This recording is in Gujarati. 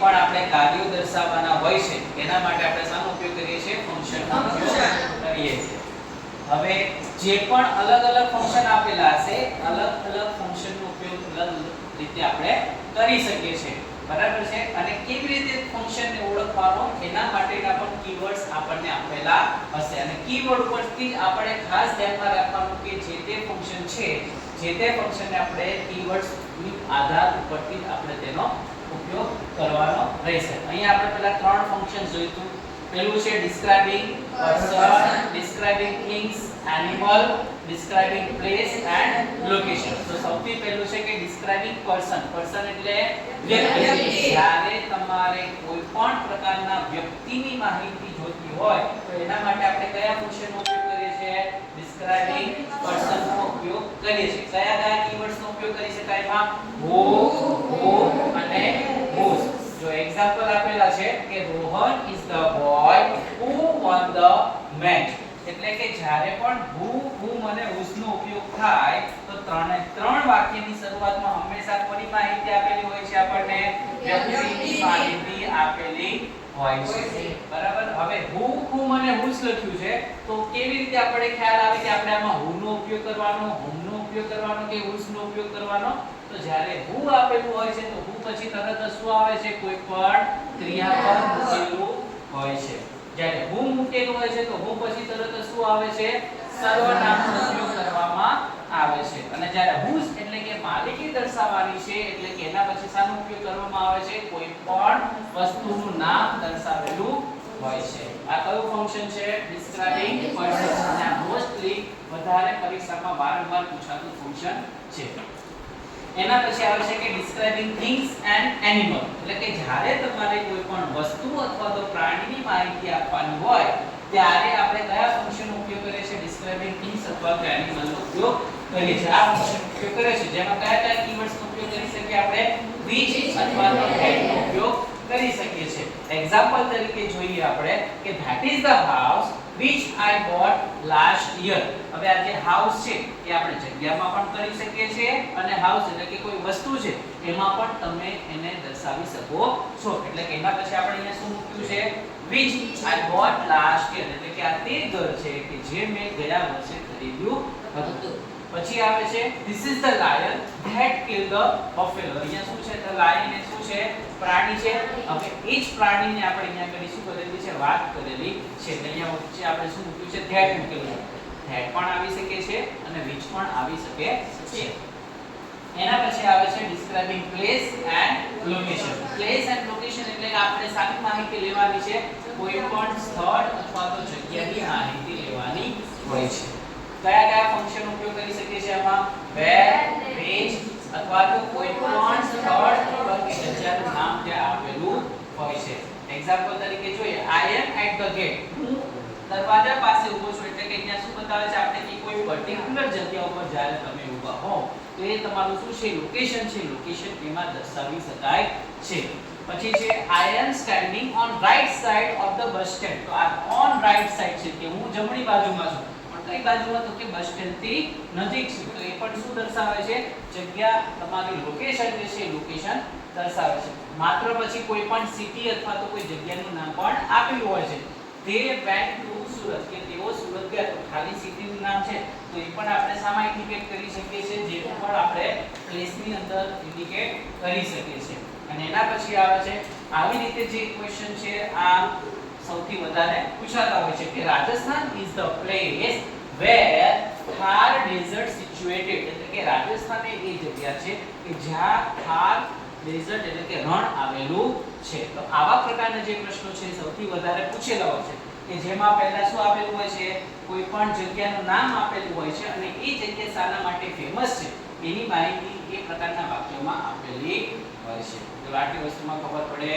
પણ આપણે કાર્યો દર્શાવવાના હોય છે એના માટે આપણે શાનો ઉપયોગ કરીએ છીએ? ફંક્શનનો ઉપયોગ કરીએ છીએ. હવે જે પણ અલગ અલગ ફંક્શન આપેલા હશે અલગ અલગ ફંક્શનનો ઉપયોગ અલગ રીતે આપણે કરી શકીએ છીએ. બરાબર છે? અને કેવી રીતે ફંક્શનને ઓળખવાનો એના માટેના પણ કીવર્ડ્સ આપણને આપેલા હશે અને કીવર્ડ ઉપરથી આપણે ખાસ ધ્યાનમાં રાખવાનું કે જે તે ફંક્શન છે જે તે ફંક્શનને આપણે કીવર્ડ્સની આધાર ઉપરથી આપણે તેનો ઉપયોગ કરવાનો રહેશે. અહીંયા આપણે પહેલા ત્રણ ફંક્શન જોઈતું. પહેલું છે describing person, describing things, animal, describing place and location. તો સૌથી પહેલું છે કે describing person. person એટલે વ્યક્તિ. જ્યારે તમારે કોઈ પણ પ્રકારના વ્યક્તિની માહિતી જોઈતી હોય તો એના માટે આપણે કયા ફંક્શનનો ઉપયોગ કરીએ છીએ? describing person નો ઉપયોગ કરીએ છીએ. કયા કીવર્ડ્સ નો ઉપયોગ કરી શકાય એમાં? who અને whose. જો એક્ઝામ્પલ આપેલા છે કે Rohan is the boy who won the match. એટલે કે જ્યારે પણ who અને whose નો ઉપયોગ થાય તો ત્રણ વાક્યની શરૂઆતમાં હંમેશા કોની માહિતી આપેલી હોય છે? આપણને વ્યક્તિની માહિતી આપેલી હોય છે. બરાબર? હવે who અને whose લખ્યું છે તો કેવી રીતે આપણે ખ્યાલ આવે કે આપણે આમાં who નો ઉપયોગ કરવાનો, whom નો ઉપયોગ કરવાનો કે whose નો ઉપયોગ કરવાનો? તો જ્યારે who આપેલું હોય છે તો who પછી તરત જ શું આવે છે? કોઈ પણ ક્રિયાપદ મૂકેલું હોય છે. જ્યારે who મૂકેલું હોય છે તો who પછી તરત જ શું આવે છે? સર્વનામનો ઉપયોગ કરવામાં આવે છે. અને જ્યારે whose એટલે કે માલિકી દર્શાવવાની છે એટલે કે એના પછી શાનો ઉપયોગ કરવામાં આવે છે? કોઈ પણ વસ્તુનું નામ દર્શાવેલું હોય છે. આ કયું ફંક્શન છે? describing person. આ મોસ્ટલી વધારે પરીક્ષામાં વારંવાર પૂછાતું ફંક્શન છે. એના પછી આવે છે કે describing things and animal. એટલે કે જ્યારે તમારે કોઈ પણ વસ્તુ અથવા તો પ્રાણીની માહિતી આપવાની હોય ત્યારે આપણે કયા ફંક્શનનો ઉપયોગ કરીએ છીએ? describing things અથવા તો animal નો ઉપયોગ કરીએ છીએ. આ ફંક્શન ઉપયોગ કરીએ છીએ જેમાં કયા કીવર્ડ્સ નો ઉપયોગ કરી શકીએ આપણે? which અથવા તો that નો ઉપયોગ કરી શકીએ છીએ. એક્ઝામ્પલ તરીકે જોઈએ આપણે કે that is the house which I bought last year. હવે આ જે હાઉસ છે એ આપણે જગ્યામાં પણ કરી શકીએ છીએ અને હાઉસ એટલે કે કોઈ વસ્તુ છે એમાં પણ તમે એને દર્શાવી શકો છો. એટલે કે એના પછી આપણે અહીંયા શું મૂક્યું છે? which I bought last year. એટલે કે આ તે ઘર છે કે જે મેં ગયા વર્ષે ખરીદ્યું હતું. પછી આવે છે this is the lion that killed the buffalo. અહીંયા શું છે? the lion એ શું છે? પ્રાણી છે. હવે એ જ પ્રાણીને આપણે અહીંયા કરી શું કરેલી છે? વાત કરેલી છે. અહીંયા વચ્ચે આપણે શું મૂક્યું છે? that મૂકેલું છે. that પણ આવી શકે છે અને which પણ આવી શકે છે. એના પછી આવે છે describing place and location. place and location એટલે કે આપણે સારી માહિતી લેવાની છે. કોઈ પણ સ્થળ અથવા તો જગ્યાની માહિતી લેવાની હોય છે. કયા કયા ફંક્શન ઉપયોગ કરી શકીએ છીએ આમાં? where, which અથવા તો કોઈ પણ સ્થળ અથવા કે જગ્યાનું નામ ત્યાં આપેલું હોય છે. એક્ઝામ્પલ તરીકે જોઈએ I am at the gate. હું દરવાજા પાસે ઊભો છું. એટલે કે અહીંયા શું બતાવે છે આપણે કે કોઈ પર્ટિક્યુલર જગ્યા ઉપર જ્યારે તમે ઊભા હો તો એ તમારું શું છે? લોકેશન છે. લોકેશન એમાં દર્શાવી શકાય છે. પછી છે I am standing on right side of the bus stand. તો આ on right side છે કે હું જમણી બાજુમાં છું. કઈ બાજુમાં? તો કે બસ સ્ટેન્ડ થી નજીક છે. તો એ પણ શું દર્શાવે છે? જગ્યા તમારી લોકેશન જે છે લોકેશન દર્શાવે છે. માત્ર પછી કોઈ પણ સિટી અથવા તો કોઈ જગ્યાનું નામ પણ આપેલું હોય છે. they went to સુરત કે તેઓ સુરત ગયા. તો ખાલી સિટીનું નામ છે તો એ પણ આપણે સામા ઇન્ડિકેટ કરી શકીએ છીએ. જે પણ આપણે પ્લેસની અંદર ઇન્ડિકેટ કરી શકીએ છીએ. અને એના પછી આવે છે આવી રીતે જે ક્વેશ્ચન છે આ સૌથી વધારે પૂછાતા હોય છે કે Rajasthan is the place where Thar desert situated. એટલે કે રાજસ્થાન એ જગ્યા છે કે જ્યાં થાર ડેઝર્ટ એટલે કે રણ આવેલું છે. તો આવા પ્રકારના જે પ્રશ્નો છે સૌથી વધારે પૂછેલા હોય છે કે જેમાં પહેલા શું આપેલું હોય છે? કોઈ પણ જગ્યાનું નામ આપેલું હોય છે અને એ જગ્યા શાના માટે ફેમસ છે એની માહિતી એ પ્રકારના વાક્યોમાં આપેલી હોય છે. તો આટલી વસ્તુમાં ખબર પડે.